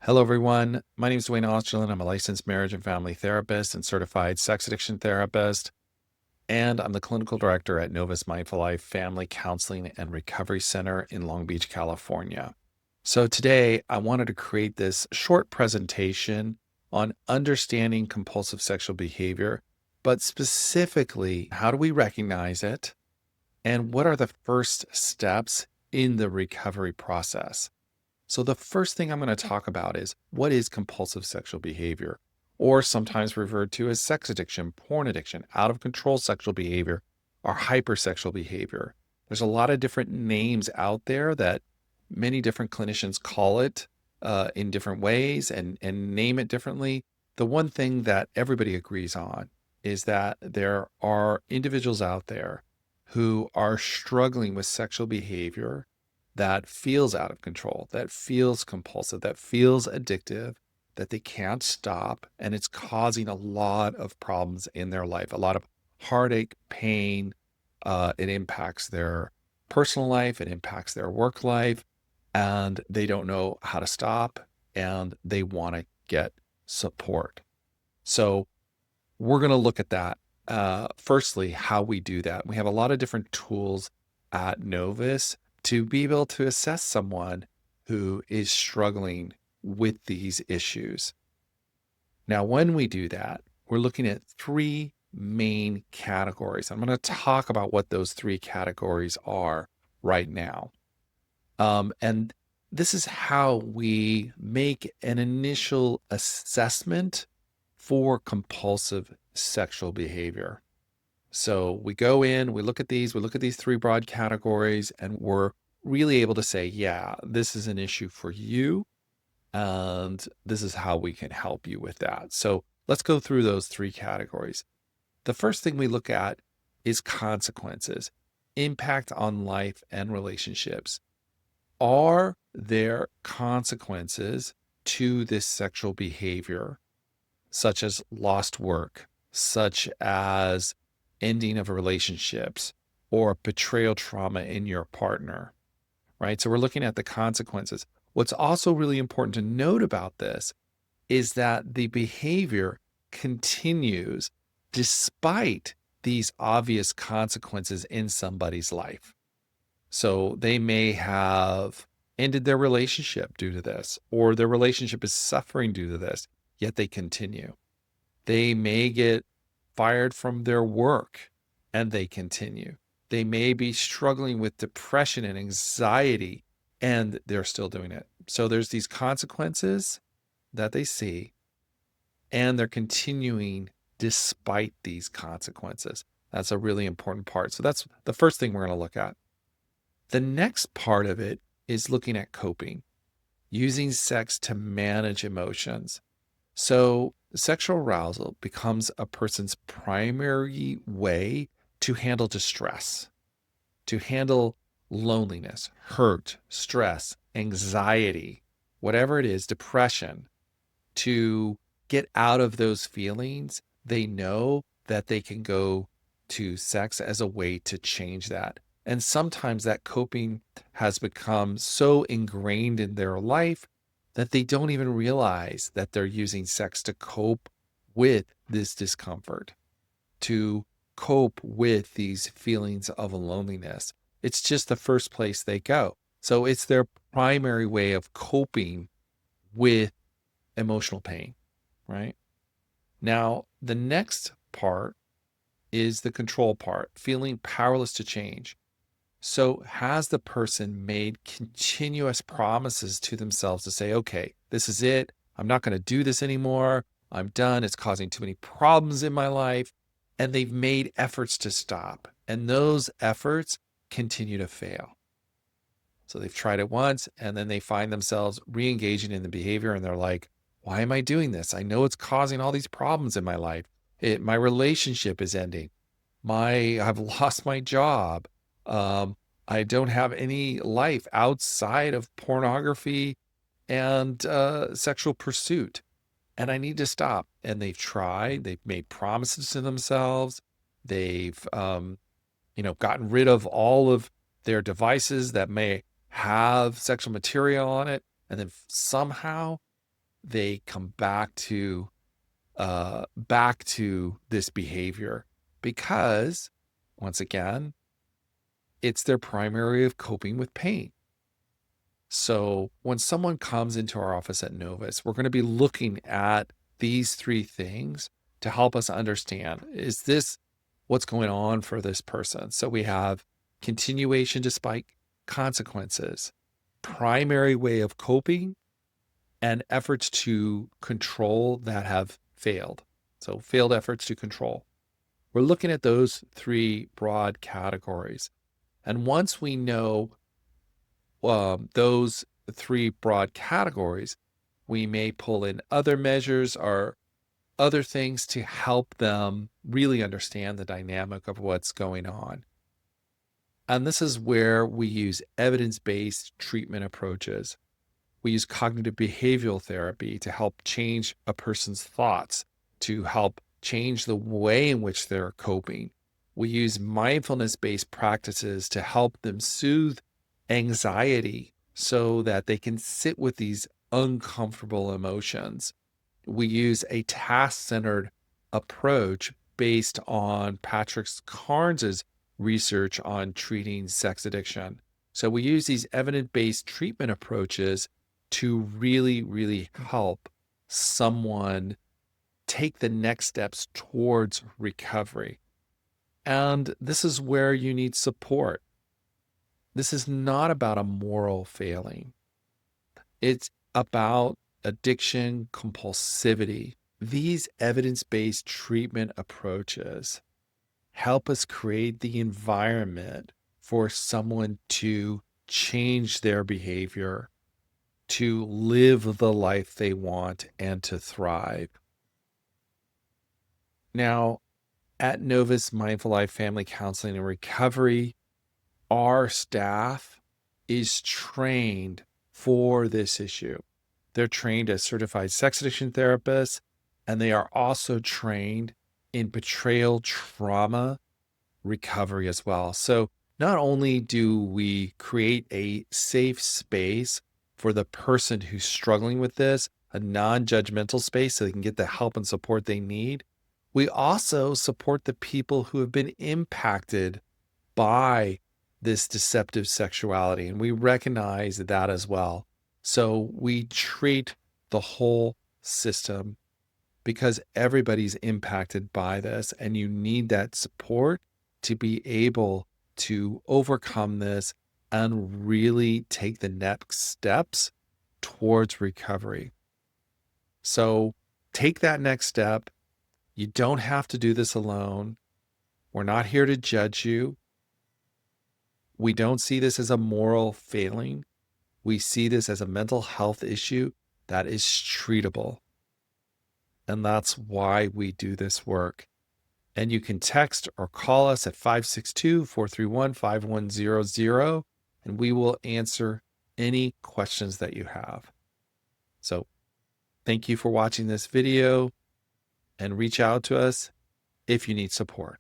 Hello, everyone. My name is Duane Osterlind. I'm a licensed marriage and family therapist and certified sex addiction therapist. And I'm the clinical director at Novus Mindful Life Family Counseling and Recovery Center in Long Beach, California. So today I wanted to create this short presentation on understanding compulsive sexual behavior, but specifically, how do we recognize it? And what are the first steps in the recovery process? So, the first thing I'm going to talk about is what is compulsive sexual behavior, or sometimes referred to as sex addiction, porn addiction, out of control sexual behavior, or hypersexual behavior. There's a lot of different names out there that many different clinicians call it in different ways and name it differently. The one thing that everybody agrees on is that there are individuals out there who are struggling with sexual behavior that feels out of control, that feels compulsive, that feels addictive, that they can't stop. And it's causing a lot of problems in their life, a lot of heartache, pain. It impacts their personal life, it impacts their work life, and they don't know how to stop and they want to get support. So, we're going to look at that. Firstly, how we do that. We have a lot of different tools at Novus to be able to assess someone who is struggling with these issues. Now, when we do that, we're looking at three main categories. I'm going to talk about what those three categories are right now. And this is how we make an initial assessment for compulsive sexual behavior. So we go in, we look at these three broad categories, and we're really able to say, yeah, this is an issue for you, and this is how we can help you with that. So let's go through those three categories. The first thing we look at is consequences, impact on life and relationships. Are there consequences to this sexual behavior, such as lost work, such as ending of relationships, or betrayal trauma in your partner, right? So we're looking at the consequences. What's also really important to note about this is that the behavior continues despite these obvious consequences in somebody's life. So they may have ended their relationship due to this, or their relationship is suffering due to this, yet they continue. They may get fired from their work and they continue. They may be struggling with depression and anxiety and they're still doing it. So there's these consequences that they see and they're continuing despite these consequences. That's a really important part. So that's the first thing we're going to look at. The next part of it is looking at coping, using sex to manage emotions. So sexual arousal becomes a person's primary way to handle distress, to handle loneliness, hurt, stress, anxiety, whatever it is, depression, to get out of those feelings. They know that they can go to sex as a way to change that. And sometimes that coping has become so ingrained in their life that they don't even realize that they're using sex to cope with this discomfort, to cope with these feelings of loneliness. It's just the first place they go. So it's their primary way of coping with emotional pain, right? Now, the next part is the control part, feeling powerless to change. So has the person made continuous promises to themselves to say, okay, this is it. I'm not going to do this anymore. I'm done. It's causing too many problems in my life. And they've made efforts to stop. And those efforts continue to fail. So they've tried it once and then they find themselves re-engaging in the behavior and they're like, why am I doing this? I know it's causing all these problems in my life. My relationship is ending. I've lost my job. I don't have any life outside of pornography and sexual pursuit, and I need to stop. And they've tried. They've made promises to themselves. They've, gotten rid of all of their devices that may have sexual material on it, and then somehow they come back to this behavior because, once again, it's their primary way of coping with pain. So when someone comes into our office at Novus, we're going to be looking at these three things to help us understand, is this what's going on for this person? So we have continuation despite consequences, primary way of coping, and efforts to control that have failed. So failed efforts to control. We're looking at those three broad categories. And once we know those three broad categories, we may pull in other measures or other things to help them really understand the dynamic of what's going on. And this is where we use evidence-based treatment approaches. We use cognitive behavioral therapy to help change a person's thoughts, to help change the way in which they're coping. We use mindfulness-based practices to help them soothe anxiety so that they can sit with these uncomfortable emotions. We use a task-centered approach based on Patrick Carnes's research on treating sex addiction. So we use these evidence-based treatment approaches to really, really help someone take the next steps towards recovery. And this is where you need support. This is not about a moral failing. It's about addiction, compulsivity. These evidence-based treatment approaches help us create the environment for someone to change their behavior, to live the life they want, and to thrive. Now, at Novus Mindful Life Family Counseling and Recovery, our staff is trained for this issue. They're trained as certified sex addiction therapists, and they are also trained in betrayal trauma recovery as well. So not only do we create a safe space for the person who's struggling with this, a non-judgmental space so they can get the help and support they need, we also support the people who have been impacted by this deceptive sexuality, and we recognize that as well. So we treat the whole system because everybody's impacted by this, and you need that support to be able to overcome this and really take the next steps towards recovery. So take that next step. You don't have to do this alone. We're not here to judge you. We don't see this as a moral failing. We see this as a mental health issue that is treatable. And that's why we do this work. And you can text or call us at 562-431-5100, and we will answer any questions that you have. So thank you for watching this video, and reach out to us if you need support.